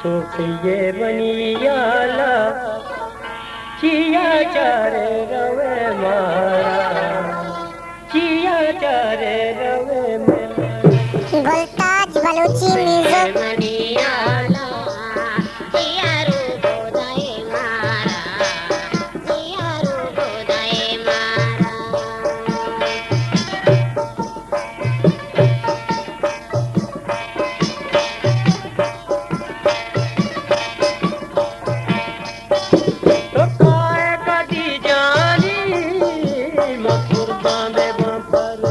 ये बनियाला चिया चारे रवे मारा चिया चारे रवे गोलताज बलूची म्यूजिक बनियाला चिया रू गोदाए मारा चिया रू गोदाए मारा तो काय कदी जानी मथुर बांधे बापर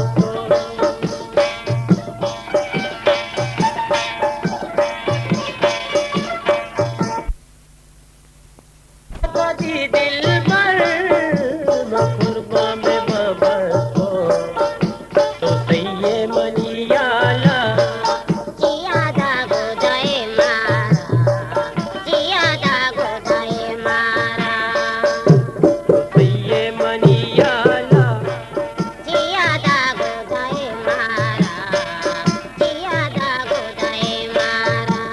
कदी दिल पर मथुर बांधे बापर तो सही मनियाला चिया दा गोदाए मारा चिया दा गोदाए मारा सही मनियाला चिया दा गोदाए मारा चिया दा गोदाए मारा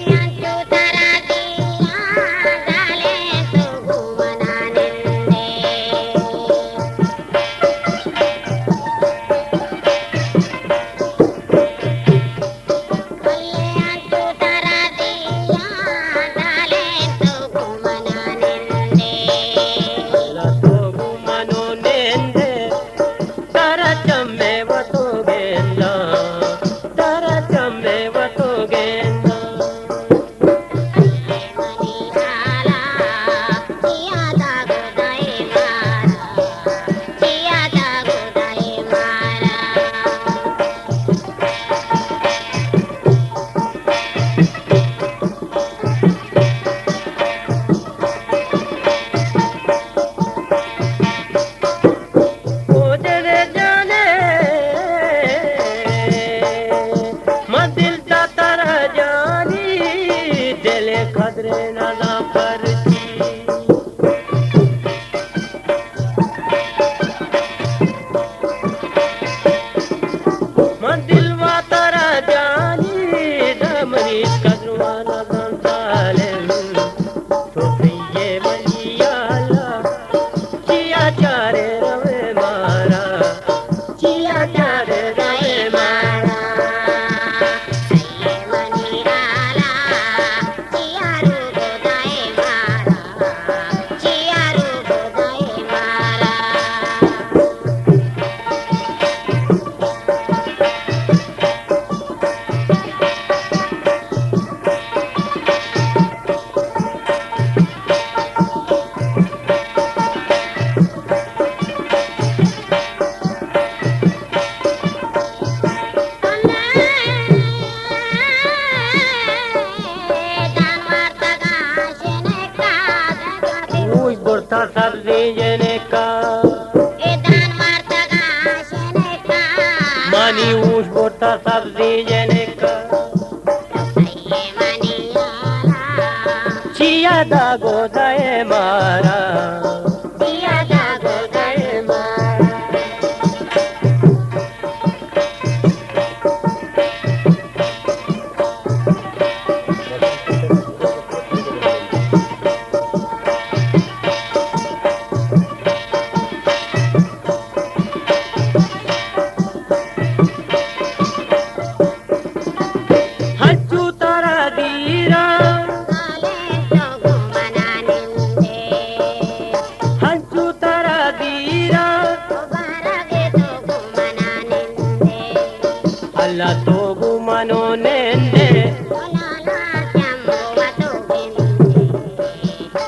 Yantu taradiya dale sugu mananinde Yantu taradiya dale sugu mananinde लतोगु मनो नेंदे तरचमे वतो गेंदा तरचमे वतो गेंदा मनीषाला चिया दा गोदाए मारा चिया दा गोदाए मारा ओजरे जाने मदिल जातर जानी दिले खदरे नदा परची मदिल वातर जानी दमनी कदरवा नदा साले तो ये मनियाला चिया चारे रवे मारा चिया चारे रवे मारा ये मनीषाला चिया रू गोदाए मारा चिया रू गोदाए मारा Uy, borta sabzi jeneka mani ush borta sabzi jeneka chia दा गोदाए मारा चिया दा गोदाए मारा हच्चू तारा दीरा हच्चू तारा दीरा अल्लाह तो गुमानो नेंदे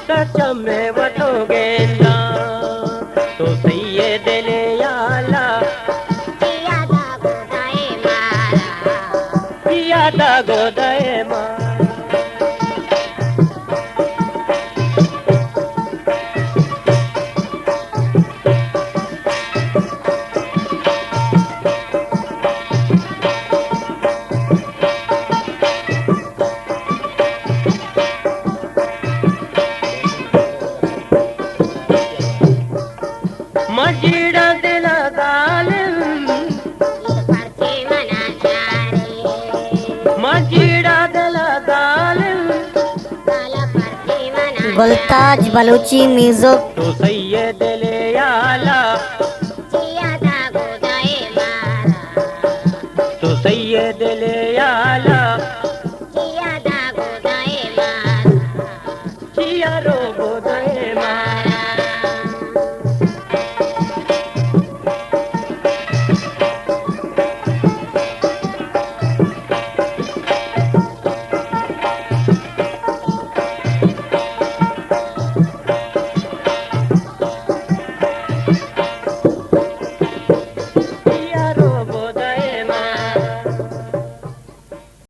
सचमे वतो गेंदा तो सही दिले याला चिया दा गोदाए मारा मजीड़ा दिल दालिम परते मना चारे मजीड़ा दिल दालिम काला परते मना गुलताज बलूची म्यूजिक तो सैयद ले आला जिया दा गोदाए मारा तो सैयद ले